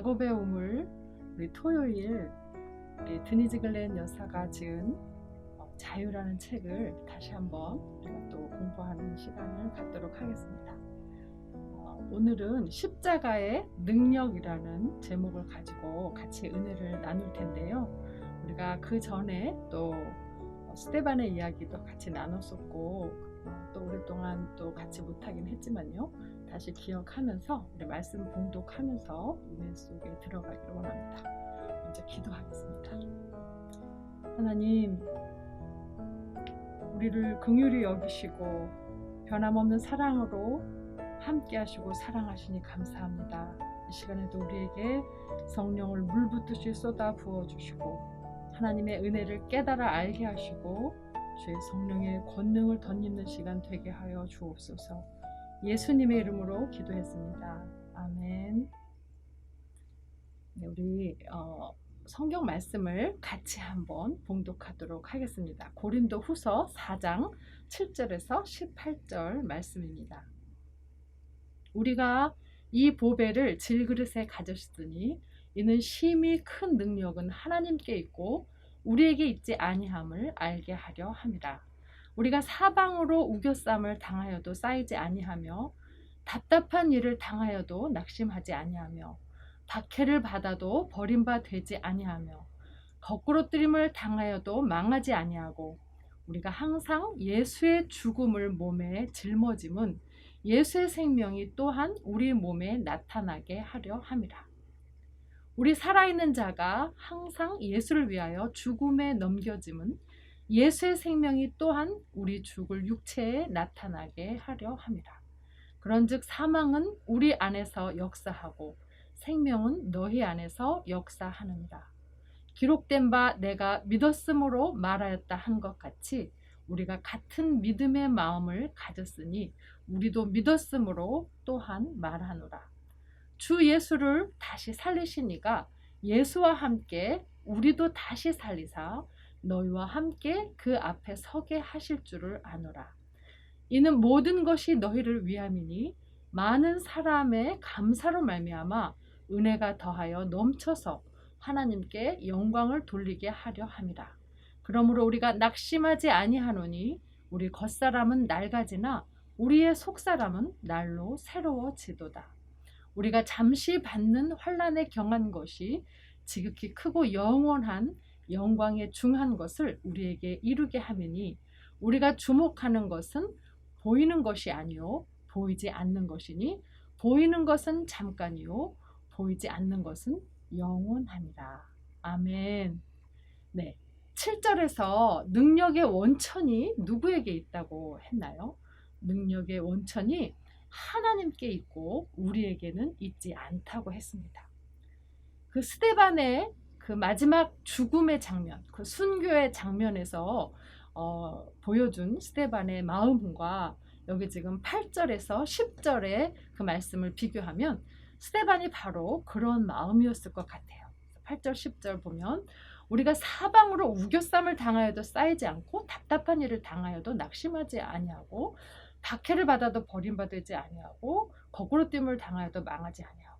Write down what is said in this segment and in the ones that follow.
야곱의 우물, 우리 토요일 우리 드니즈 글렌 여사가 지은 자유라는 책을 다시 한번 우리가 또 공부하는 시간을 갖도록 하겠습니다. 오늘은 십자가의 능력이라는 제목을 가지고 같이 은혜를 나눌 텐데요. 우리가 그 전에 또 스데반의 이야기도 같이 나눴었고 또 오랫동안 또 같이 못하긴 했지만요. 다시 기억하면서 우리 말씀 봉독하면서 은혜 속에 들어가기를 원합니다. 먼저 기도하겠습니다. 하나님, 우리를 긍휼히 여기시고 변함없는 사랑으로 함께 하시고 사랑하시니 감사합니다. 이 시간에도 우리에게 성령을 물붓듯이 쏟아 부어주시고 하나님의 은혜를 깨달아 알게 하시고 주의 성령의 권능을 덧입는 시간 되게 하여 주옵소서. 예수님의 이름으로 기도했습니다. 아멘. 네, 우리 성경 말씀을 같이 한번 봉독하도록 하겠습니다. 고린도 후서 4장 7절에서 18절 말씀입니다. 우리가 이 보배를 질그릇에 가졌으니 이는 심히 큰 능력은 하나님께 있고 우리에게 있지 아니함을 알게 하려 함이라. 우리가 사방으로 우겨쌈을 당하여도 쌓이지 아니하며 답답한 일을 당하여도 낙심하지 아니하며 박해를 받아도 버림바 되지 아니하며 거꾸로뜨림을 당하여도 망하지 아니하고 우리가 항상 예수의 죽음을 몸에 짊어짐은 예수의 생명이 또한 우리 몸에 나타나게 하려 함이라. 우리 살아있는 자가 항상 예수를 위하여 죽음에 넘겨짐은 예수의 생명이 또한 우리 죽을 육체에 나타나게 하려 함이라. 그런즉 사망은 우리 안에서 역사하고 생명은 너희 안에서 역사하느니라. 기록된 바 내가 믿었으므로 말하였다 한 것 같이 우리가 같은 믿음의 마음을 가졌으니 우리도 믿었으므로 또한 말하노라. 주 예수를 다시 살리신 이가 예수와 함께 우리도 다시 살리사 너희와 함께 그 앞에 서게 하실 줄을 아노라. 이는 모든 것이 너희를 위함이니 많은 사람의 감사로 말미암아 은혜가 더하여 넘쳐서 하나님께 영광을 돌리게 하려 함이라. 그러므로 우리가 낙심하지 아니하노니 우리 겉사람은 낡아지나 우리의 속사람은 날로 새로워지도다. 우리가 잠시 받는 환난에 경한 것이 지극히 크고 영원한 영광에 중한 것을 우리에게 이루게 하매니 우리가 주목하는 것은 보이는 것이 아니요 보이지 않는 것이니 보이는 것은 잠깐이요 보이지 않는 것은 영원하니라. 아멘. 네, 7절에서 능력의 원천이 누구에게 있다고 했나요? 능력의 원천이 하나님께 있고 우리에게는 있지 않다고 했습니다. 그 스데반의 그 마지막 죽음의 장면, 그 순교의 장면에서 보여준 스데반의 마음과 여기 지금 8절에서 10절의 그 말씀을 비교하면 스데반이 바로 그런 마음이었을 것 같아요. 8절 10절 보면 우리가 사방으로 우겨쌈을 당하여도 쌓이지 않고 답답한 일을 당하여도 낙심하지 아니하고 박해를 받아도 버림받지 아니하고 거꾸로됨을 당하여도 망하지 아니하고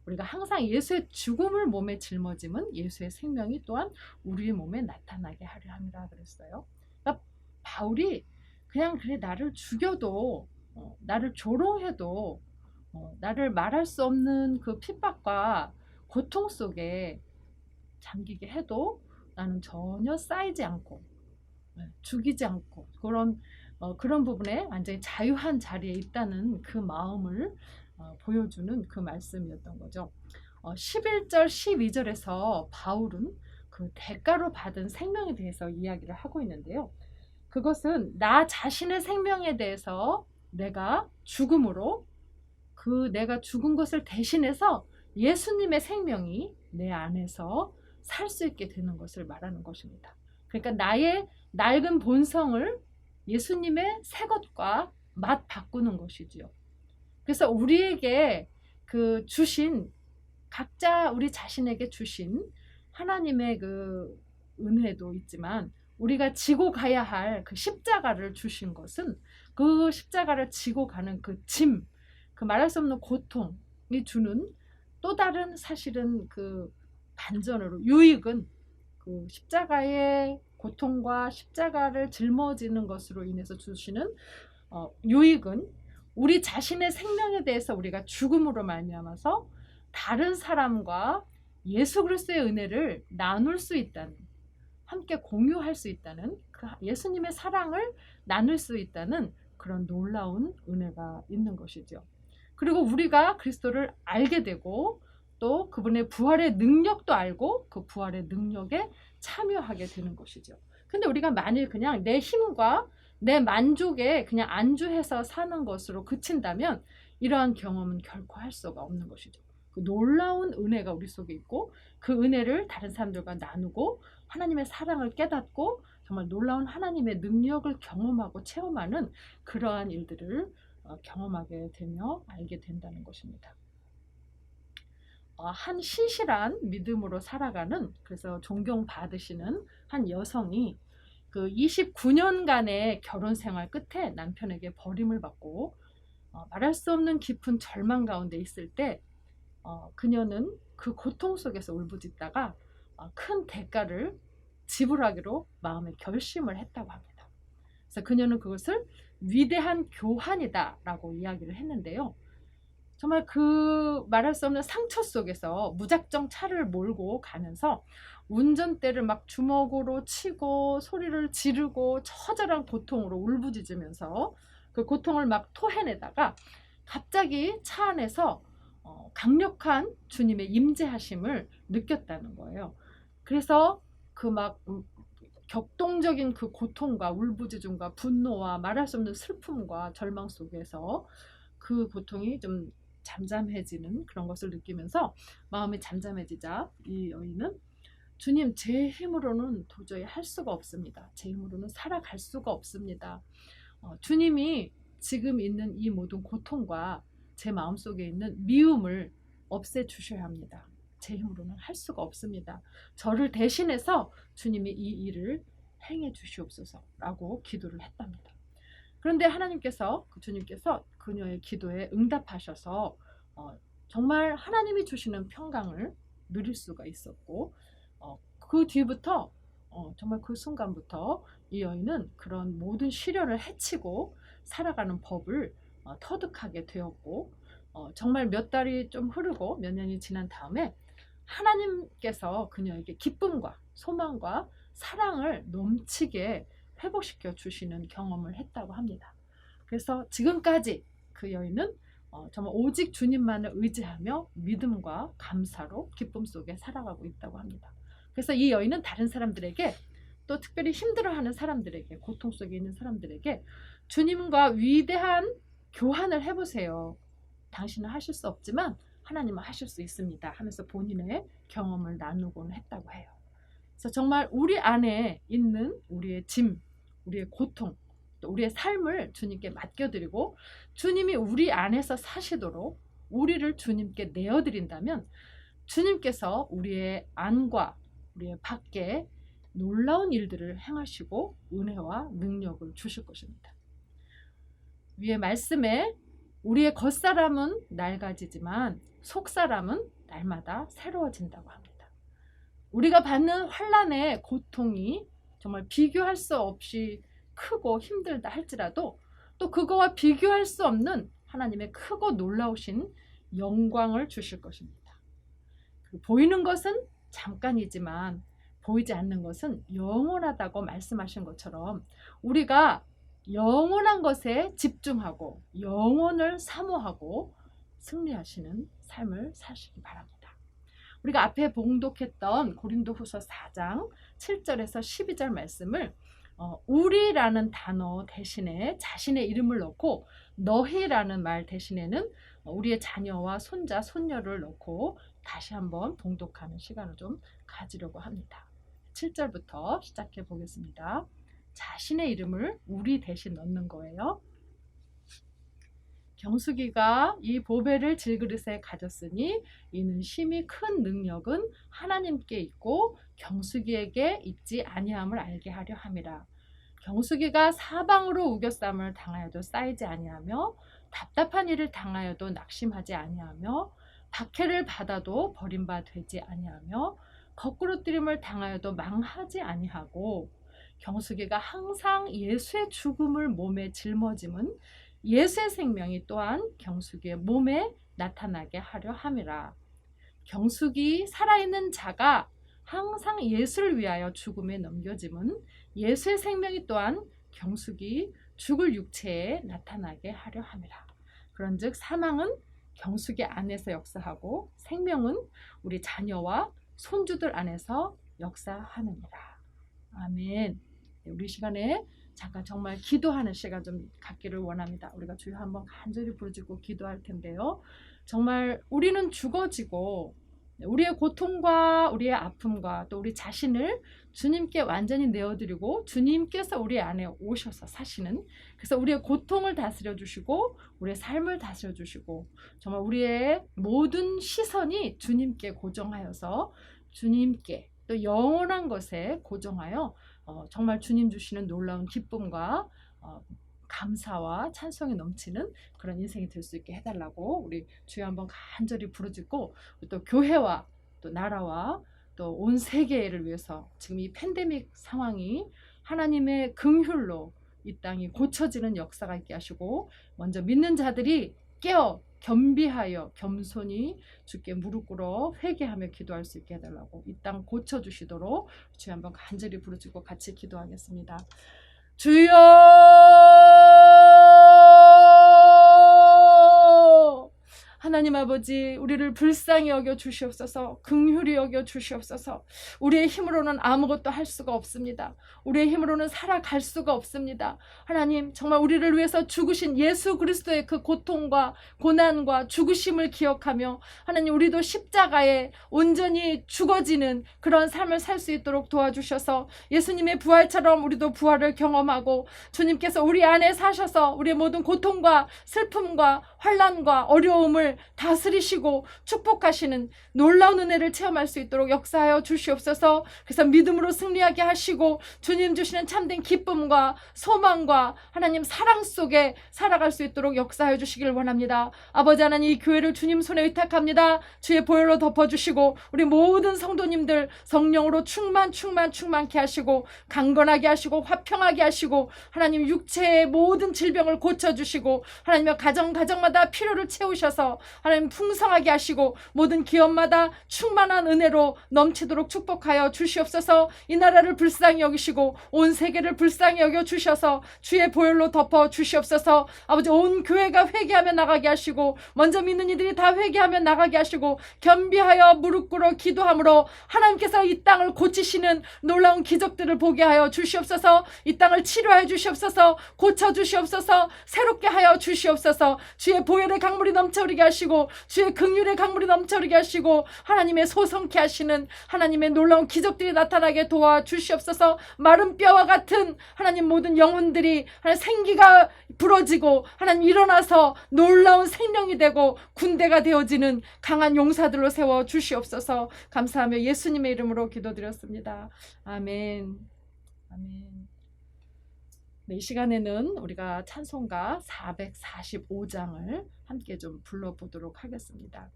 우리가 항상 예수의 죽음을 몸에 짊어짐은 예수의 생명이 또한 우리의 몸에 나타나게 하려 함이라 그랬어요. 그러니까 바울이 그냥 그래 나를 죽여도 나를 조롱해도 나를 말할 수 없는 그 핍박과 고통 속에 잠기게 해도 나는 전혀 쌓이지 않고 죽이지 않고 그런 부분에 완전히 자유한 자리에 있다는 그 마음을 보여주는 그 말씀이었던 거죠. 11절 12절에서 바울은 그 대가로 받은 생명에 대해서 이야기를 하고 있는데요. 그것은 나 자신의 생명에 대해서 내가 죽음으로 그 내가 죽은 것을 대신해서 예수님의 생명이 내 안에서 살 수 있게 되는 것을 말하는 것입니다. 그러니까 나의 낡은 본성을 예수님의 새 것과 맛 바꾸는 것이지요. 그래서 우리에게 그 주신 각자 우리 자신에게 주신 하나님의 그 은혜도 있지만 우리가 지고 가야 할 그 십자가를 주신 것은 그 십자가를 지고 가는 그 짐, 그 말할 수 없는 고통이 주는 또 다른 사실은 그 반전으로 유익은 그 십자가의 고통과 십자가를 짊어지는 것으로 인해서 주시는 유익은 우리 자신의 생명에 대해서 우리가 죽음으로 말미암아서 다른 사람과 예수 그리스도의 은혜를 나눌 수 있다는, 함께 공유할 수 있다는, 그 예수님의 사랑을 나눌 수 있다는 그런 놀라운 은혜가 있는 것이죠. 그리고 우리가 그리스도를 알게 되고 또 그분의 부활의 능력도 알고 그 부활의 능력에 참여하게 되는 것이죠. 근데 우리가 만일 그냥 내 힘과 내 만족에 그냥 안주해서 사는 것으로 그친다면 이러한 경험은 결코 할 수가 없는 것이죠. 그 놀라운 은혜가 우리 속에 있고 그 은혜를 다른 사람들과 나누고 하나님의 사랑을 깨닫고 정말 놀라운 하나님의 능력을 경험하고 체험하는 그러한 일들을 경험하게 되며 알게 된다는 것입니다. 한 신실한 믿음으로 살아가는, 그래서 존경받으시는 한 여성이 그 29년간의 결혼 생활 끝에 남편에게 버림을 받고 말할 수 없는 깊은 절망 가운데 있을 때 그녀는 그 고통 속에서 울부짖다가 큰 대가를 지불하기로 마음에 결심을 했다고 합니다. 그래서 그녀는 그것을 위대한 교환이다 라고 이야기를 했는데요. 정말 그 말할 수 없는 상처 속에서 무작정 차를 몰고 가면서 운전대를 막 주먹으로 치고 소리를 지르고 처절한 고통으로 울부짖으면서 그 고통을 막 토해내다가 갑자기 차 안에서 강력한 주님의 임재하심을 느꼈다는 거예요. 그래서 그 막 격동적인 그 고통과 울부짖음과 분노와 말할 수 없는 슬픔과 절망 속에서 그 고통이 좀 잠잠해지는 그런 것을 느끼면서 마음이 잠잠해지자 이 여인은 주님, 제 힘으로는 도저히 할 수가 없습니다. 제 힘으로는 살아갈 수가 없습니다. 주님이 지금 있는 이 모든 고통과 제 마음속에 있는 미움을 없애주셔야 합니다. 제 힘으로는 할 수가 없습니다. 저를 대신해서 주님이 이 일을 행해 주시옵소서 라고 기도를 했답니다. 그런데 하나님께서, 주님께서 그녀의 기도에 응답하셔서 정말 하나님이 주시는 평강을 누릴 수가 있었고 그 뒤부터 정말 그 순간부터 이 여인은 그런 모든 시련을 헤치고 살아가는 법을 터득하게 되었고 정말 몇 달이 좀 흐르고 몇 년이 지난 다음에 하나님께서 그녀에게 기쁨과 소망과 사랑을 넘치게 회복시켜 주시는 경험을 했다고 합니다. 그래서 지금까지 그 여인은 정말 오직 주님만을 의지하며 믿음과 감사로 기쁨 속에 살아가고 있다고 합니다. 그래서 이 여인은 다른 사람들에게, 또 특별히 힘들어하는 사람들에게, 고통 속에 있는 사람들에게 주님과 위대한 교환을 해보세요. 당신은 하실 수 없지만 하나님은 하실 수 있습니다 하면서 본인의 경험을 나누곤 했다고 해요. 그래서 정말 우리 안에 있는 우리의 짐, 우리의 고통, 또 우리의 삶을 주님께 맡겨드리고 주님이 우리 안에서 사시도록 우리를 주님께 내어드린다면 주님께서 우리의 안과 우리의 밖에 놀라운 일들을 행하시고 은혜와 능력을 주실 것입니다. 위의 말씀에 우리의 겉사람은 낡아지지만 속사람은 날마다 새로워진다고 합니다. 우리가 받는 환난의 고통이 정말 비교할 수 없이 크고 힘들다 할지라도 또 그거와 비교할 수 없는 하나님의 크고 놀라우신 영광을 주실 것입니다. 보이는 것은 잠깐이지만 보이지 않는 것은 영원하다고 말씀하신 것처럼 우리가 영원한 것에 집중하고 영원을 사모하고 승리하시는 삶을 사시기 바랍니다. 우리가 앞에 봉독했던 고린도후서 4장 7절에서 12절 말씀을 우리라는 단어 대신에 자신의 이름을 넣고 너희라는 말 대신에는 우리의 자녀와 손자, 손녀를 넣고 다시 한번 봉독하는 시간을 좀 가지려고 합니다. 7절부터 시작해 보겠습니다. 자신의 이름을 우리 대신 넣는 거예요. 경수기가 이 보배를 질그릇에 가졌으니 이는 심히 큰 능력은 하나님께 있고 경수기에게 있지 아니함을 알게 하려 함이라. 경수기가 사방으로 우겨쌈을 당하여도 쌓이지 아니하며 답답한 일을 당하여도 낙심하지 아니하며 박해를 받아도 버림받지 아니하며 거꾸로 뜨림을 당하여도 망하지 아니하고 경수기가 항상 예수의 죽음을 몸에 짊어짐은 예수의 생명이 또한 경수기의 몸에 나타나게 하려 함이라. 경수기 살아있는 자가 항상 예수를 위하여 죽음에 넘겨짐은 예수의 생명이 또한 경수기 죽을 육체에 나타나게 하려 함이라. 그런즉 사망은 경수기 안에서 역사하고 생명은 우리 자녀와 손주들 안에서 역사하느니라. 아멘. 우리 시간에 잠깐 정말 기도하는 시간 좀 갖기를 원합니다. 우리가 주여 한번 간절히 부르짖고 기도할 텐데요. 정말 우리는 죽어지고 우리의 고통과 우리의 아픔과 또 우리 자신을 주님께 완전히 내어드리고 주님께서 우리 안에 오셔서 사시는, 그래서 우리의 고통을 다스려 주시고 우리의 삶을 다스려 주시고 정말 우리의 모든 시선이 주님께 고정하여서 주님께 또 영원한 것에 고정하여 정말 주님 주시는 놀라운 기쁨과 감사와 찬송이 넘치는 그런 인생이 될 수 있게 해달라고 우리 주여 한번 간절히 부르짖고, 또 교회와 또 나라와 또 온 세계를 위해서 지금 이 팬데믹 상황이 하나님의 긍휼로 이 땅이 고쳐지는 역사가 있게 하시고, 먼저 믿는 자들이 깨어 겸비하여 겸손히 주께 무릎 꿇어 회개하며 기도할 수 있게 해달라고 이 땅 고쳐주시도록 주여 한번 간절히 부르짖고 같이 기도하겠습니다. 주여, 하나님 아버지, 우리를 불쌍히 여겨 주시옵소서. 긍휼히 여겨 주시옵소서. 우리의 힘으로는 아무것도 할 수가 없습니다. 우리의 힘으로는 살아갈 수가 없습니다. 하나님, 정말 우리를 위해서 죽으신 예수 그리스도의 그 고통과 고난과 죽으심을 기억하며 하나님, 우리도 십자가에 온전히 죽어지는 그런 삶을 살 수 있도록 도와주셔서 예수님의 부활처럼 우리도 부활을 경험하고 주님께서 우리 안에 사셔서 우리의 모든 고통과 슬픔과 환난과 어려움을 다스리시고 축복하시는 놀라운 은혜를 체험할 수 있도록 역사하여 주시옵소서. 그래서 믿음으로 승리하게 하시고 주님 주시는 참된 기쁨과 소망과 하나님 사랑 속에 살아갈 수 있도록 역사하여 주시길 원합니다. 아버지 하나님, 이 교회를 주님 손에 의탁합니다. 주의 보혈로 덮어주시고 우리 모든 성도님들 성령으로 충만케 하시고 강건하게 하시고 화평하게 하시고 하나님 육체의 모든 질병을 고쳐주시고 하나님의 가정마다 필요를 채우셔서 하나님 풍성하게 하시고 모든 기업마다 충만한 은혜로 넘치도록 축복하여 주시옵소서. 이 나라를 불쌍히 여기시고 온 세계를 불쌍히 여겨 주셔서 주의 보혈로 덮어 주시옵소서. 아버지, 온 교회가 회개하며 나가게 하시고 먼저 믿는 이들이 다 회개하며 나가게 하시고 겸비하여 무릎 꿇어 기도함으로 하나님께서 이 땅을 고치시는 놀라운 기적들을 보게 하여 주시옵소서. 이 땅을 치료하여 주시옵소서. 고쳐 주시옵소서. 새롭게 하여 주시옵소서. 주의 보혈의 강물이 넘쳐흐르게 하시고 주의 긍휼의 강물이 넘쳐흐르게 하시고 하나님의 소성케 하시는 하나님의 놀라운 기적들이 나타나게 도와주시옵소서. 마른 뼈와 같은 하나님 모든 영혼들이 하나님 생기가 부러지고 하나님 일어나서 놀라운 생명이 되고 군대가 되어지는 강한 용사들로 세워 주시옵소서. 감사하며 예수님의 이름으로 기도드렸습니다. 아멘. 아멘. 네, 이 시간에는 우리가 찬송가 445장을 함께 좀 불러보도록 하겠습니다.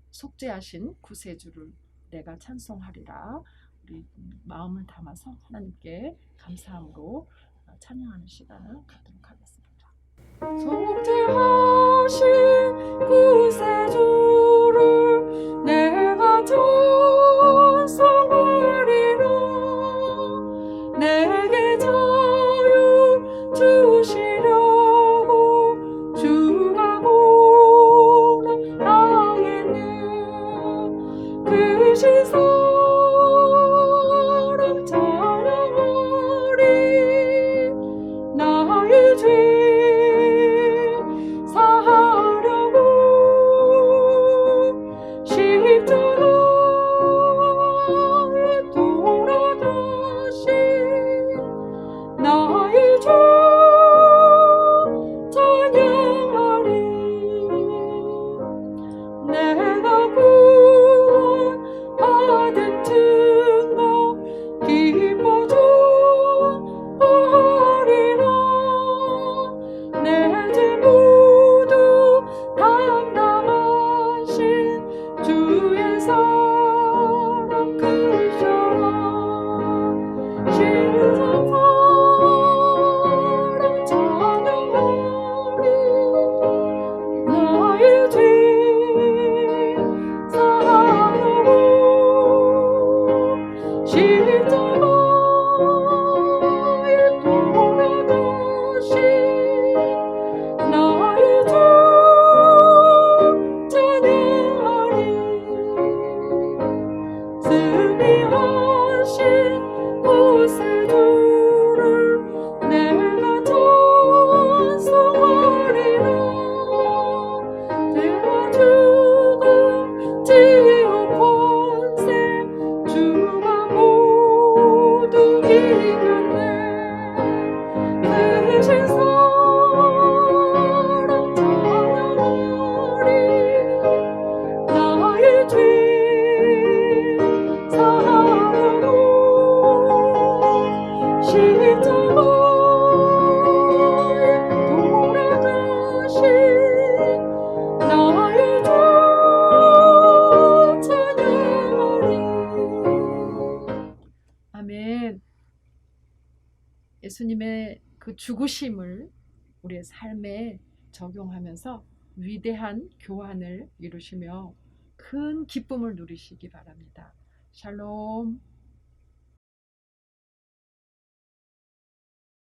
속죄하신 구세주를 내가 찬송하리라. 우리 마음을 담아서 하나님께 감사함으로 찬양하는 시간을 갖도록 하겠습니다. 속죄하신 구세주를 내가 찬송하리라. 내게 자유 주시려고 주가 고난당했네. 그 신사랑 찬양하리. 나의 죄 사하려 죽으심을 우리의 삶에 적용하면서 위대한 교환을 이루시며 큰 기쁨을 누리시기 바랍니다. 샬롬.